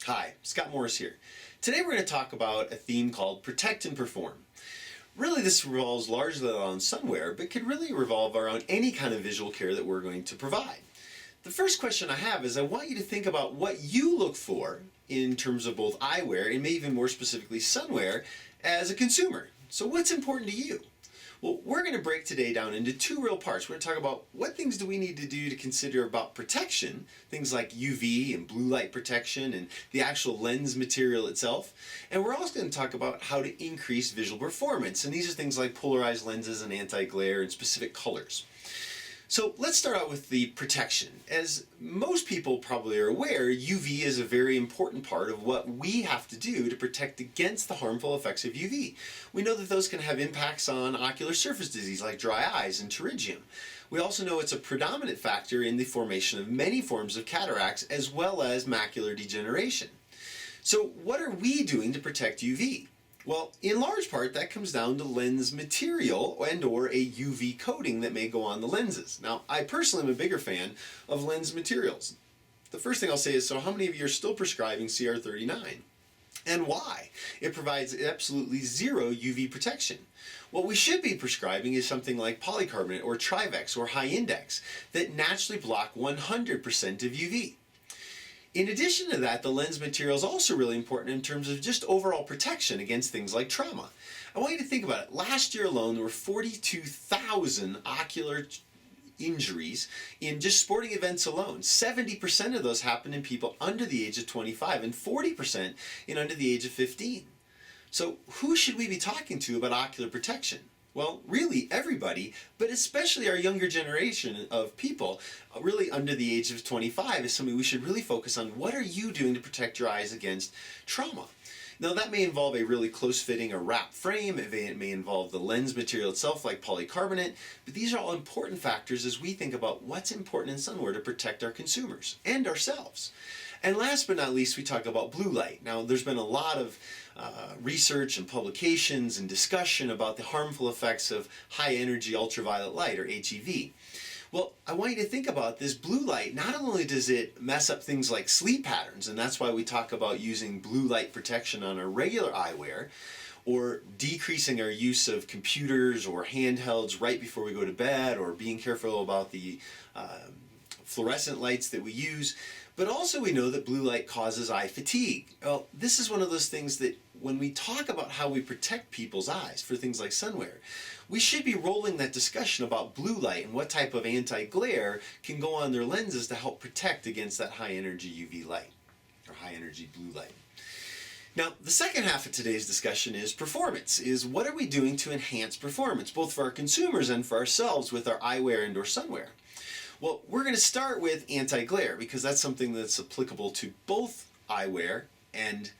Hi, Scott Morris here. Today we're going to talk about a theme called Protect and Perform. Really, this revolves largely around sunwear, but could really revolve around any kind of visual care that we're going to provide. The first question I have is I want you to think about what you look for in terms of both eyewear and maybe even more specifically sunwear as a consumer. So what's important to you? Well, we're going to break today down into two real parts. We're going to talk about what things do we need to do to consider about protection, things like UV and blue light protection and the actual lens material itself. And we're also going to talk about how to increase visual performance. And these are things like polarized lenses and anti-glare and specific colors. So let's start out with the protection. As most people probably are aware, UV is a very important part of what we have to do to protect against the harmful effects of UV. We know that those can have impacts on ocular surface disease like dry eyes and pterygium. We also know it's a predominant factor in the formation of many forms of cataracts as well as macular degeneration. So what are we doing to protect UV? Well, in large part, that comes down to lens material and or a UV coating that may go on the lenses. Now, I personally am a bigger fan of lens materials. The first thing I'll say is, so how many of you are still prescribing CR39? And why? It provides absolutely zero UV protection. What we should be prescribing is something like polycarbonate or Trivex or high index that naturally block 100% of UV. In addition to that, the lens material is also really important in terms of just overall protection against things like trauma. I want you to think about it. Last year alone, there were 42,000 ocular injuries in just sporting events alone. 70% of those happened in people under the age of 25 and 40% in under the age of 15. So who should we be talking to about ocular protection? Well, really everybody, but especially our younger generation of people, really under the age of 25 is something we should really focus on. What are you doing to protect your eyes against trauma? Now that may involve a really close fitting or wrap frame, it may involve the lens material itself like polycarbonate, but these are all important factors as we think about what's important in sunwear to protect our consumers and ourselves. And last but not least, we talk about blue light. Now there's been a lot of research and publications and discussion about the harmful effects of high energy ultraviolet light or HEV. Well, I want you to think about this blue light. Not only does it mess up things like sleep patterns, and that's why we talk about using blue light protection on our regular eyewear, or decreasing our use of computers or handhelds right before we go to bed, or being careful about the fluorescent lights that we use. But also we know that blue light causes eye fatigue. Well, this is one of those things that when we talk about how we protect people's eyes for things like sunwear, we should be rolling that discussion about blue light and what type of anti-glare can go on their lenses to help protect against that high energy UV light or high energy blue light. Now, the second half of today's discussion is performance, is what are we doing to enhance performance, both for our consumers and for ourselves with our eyewear and or sunwear. Well, we're going to start with anti-glare because that's something that's applicable to both eyewear and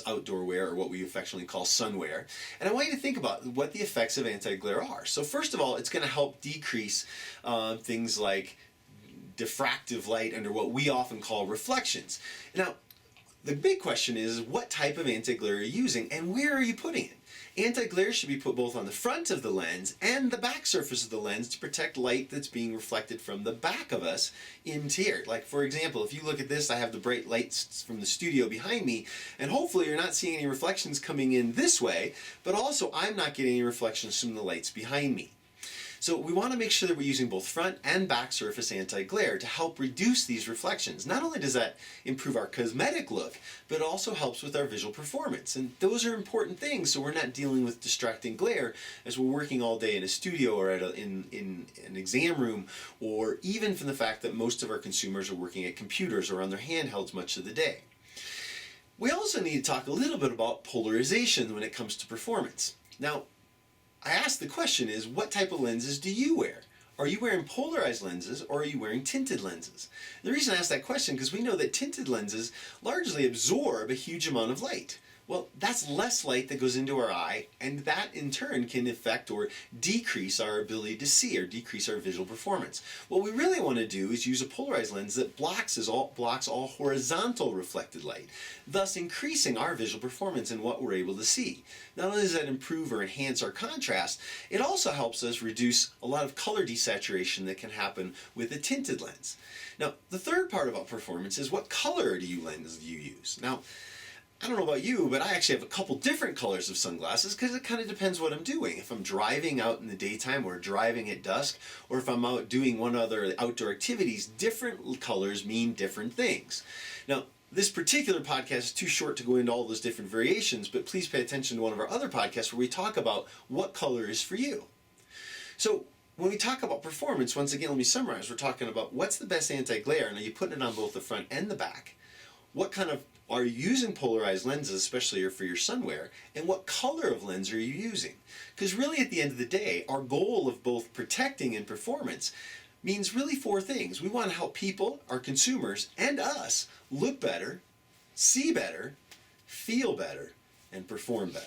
outdoor wear, or what we affectionately call sunwear. And I want you to think about what the effects of anti-glare are. So first of all, it's going to help decrease things like diffractive light under what we often call reflections. Now, the big question is, what type of anti-glare are you using and where are you putting it? Anti-glare should be put both on the front of the lens and the back surface of the lens to protect light that's being reflected from the back of us into here. Like for example, if you look at this, I have the bright lights from the studio behind me, and hopefully you're not seeing any reflections coming in this way, but also I'm not getting any reflections from the lights behind me. So we want to make sure that we're using both front and back surface anti-glare to help reduce these reflections. Not only does that improve our cosmetic look, but it also helps with our visual performance. And those are important things, so we're not dealing with distracting glare as we're working all day in a studio or in an exam room, or even from the fact that most of our consumers are working at computers or on their handhelds much of the day. We also need to talk a little bit about polarization when it comes to performance. Now, I asked the question is, what type of lenses do you wear? Are you wearing polarized lenses or are you wearing tinted lenses? The reason I asked that question is because we know that tinted lenses largely absorb a huge amount of light. Well, that's less light that goes into our eye, and that in turn can affect or decrease our ability to see or decrease our visual performance. What we really want to do is use a polarized lens that blocks all horizontal reflected light, thus increasing our visual performance and what we're able to see. Not only does that improve or enhance our contrast, it also helps us reduce a lot of color desaturation that can happen with a tinted lens. Now, the third part about performance is what color lens do you use? Now, I don't know about you, but I actually have a couple different colors of sunglasses because it kind of depends what I'm doing. If I'm driving out in the daytime or driving at dusk, or if I'm out doing one other outdoor activities, different colors mean different things. Now, this particular podcast is too short to go into all those different variations, but please pay attention to one of our other podcasts where we talk about what color is for you. So, when we talk about performance, once again, let me summarize. We're talking about what's the best anti-glare. Now, you're putting it on both the front and the back. What kind of are you using polarized lenses, especially for your sunwear, and what color of lens are you using? Because really at the end of the day, our goal of both protecting and performance means really four things. We want to help people, our consumers, and us look better, see better, feel better, and perform better.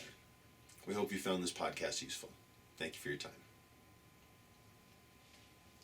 We hope you found this podcast useful. Thank you for your time.